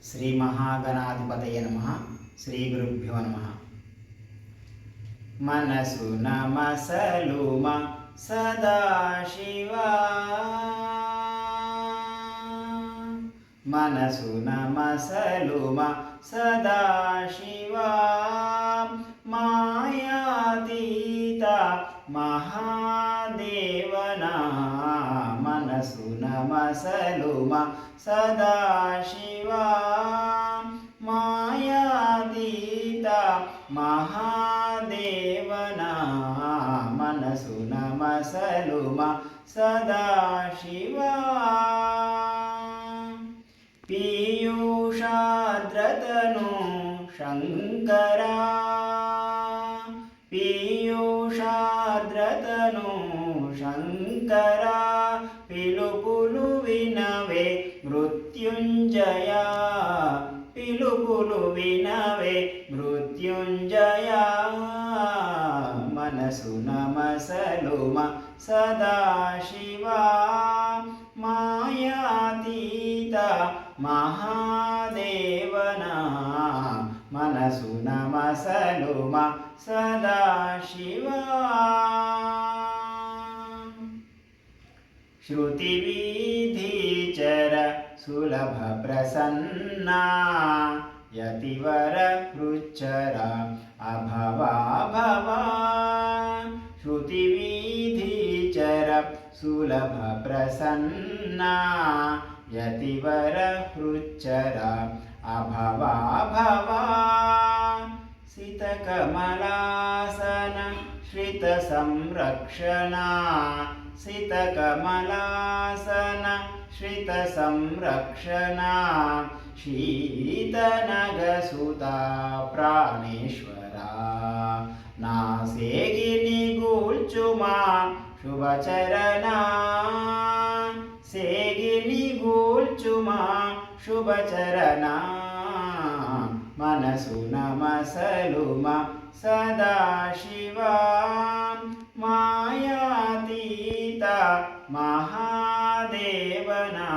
శ్రీ మహాగణాధిపతయ నమః. శ్రీ గురుభ్యో నమః. మనసున మసలుమ సదాశివా, మనసున మసలుమ సదాశివా, మాయాతీత మహాదేవనా, మనసున మసలుమ సదాశివా, మాయాతీత మహాదేవనా, మనసున మసలుమ సదాశివా, పీయూషాద్రతను శంకరా, పీయూషాద్రతను శంకరా, పిలుపులు వినవే మృత్యుంజయా, పిలుపులు వినవే మృత్యుంజయా, మనసున మసలుమ సదాశివా, మాయాతీత మహాదేవనా, మనసున మసలుమ సదాశివా, శ్రుతివిధిచర సులభ ప్రసన్నా, యతివర హృచ్చర అభవా భవా, శ్రుతివిధిచర సులభ ప్రసన్నా, యతివర హృచ్చర అభవా భవా, సితకమలాసన శ్రిత సంరక్షణ, సితకమలాసన శ్రిత సంరక్షణ, శీతనగసుతా ప్రాణేశ్వరా, నా సేగిని గూల్చుమా శుభచరణా, సేగిని గూల్చుమా శుభచరణా, మనసున మసలుమ సదాశివా, మాయాతీత మహాదేవనా,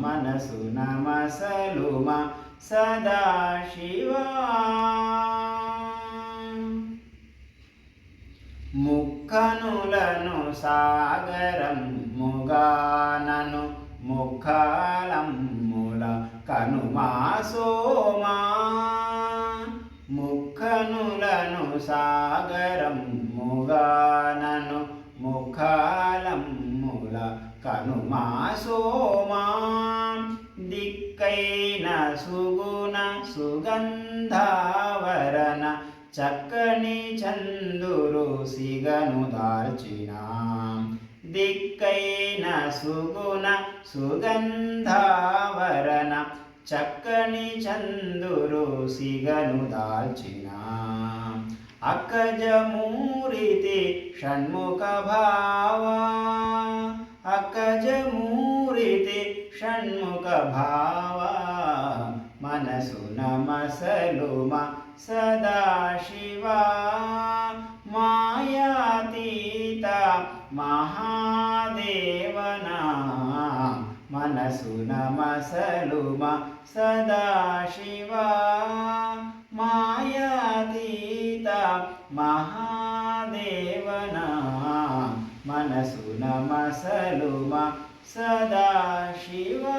మనసున మసలుమ సదాశివా, ముక్కనులను సాగరం ముగానను, ముఖాలమ్ముల కనుమా సోమా, ముక్కనులను సాగరం ముగానను, ముఖాలమ్ముల కనుమా సోమా, దిక్కైన సుగుణ సుగంధావరణ, చక్కని చందురు సిగను దాల్చిన, దిక్కైన సుగుణ సుగంధావరణ, చక్కని చందురు సిగను దాల్చిన, అక్కజమూరితి షణ్ముఖ భావా, అక్కజమూరితి షణ్ముఖ భావా, మనసున మసలుమ సదాశివా, మాయాతీత మహాదేవనా, మనసున మసలుమ సదాశివా, మాయాతీత మహాదేవనా, మనసున మసలుమ సదాశివా.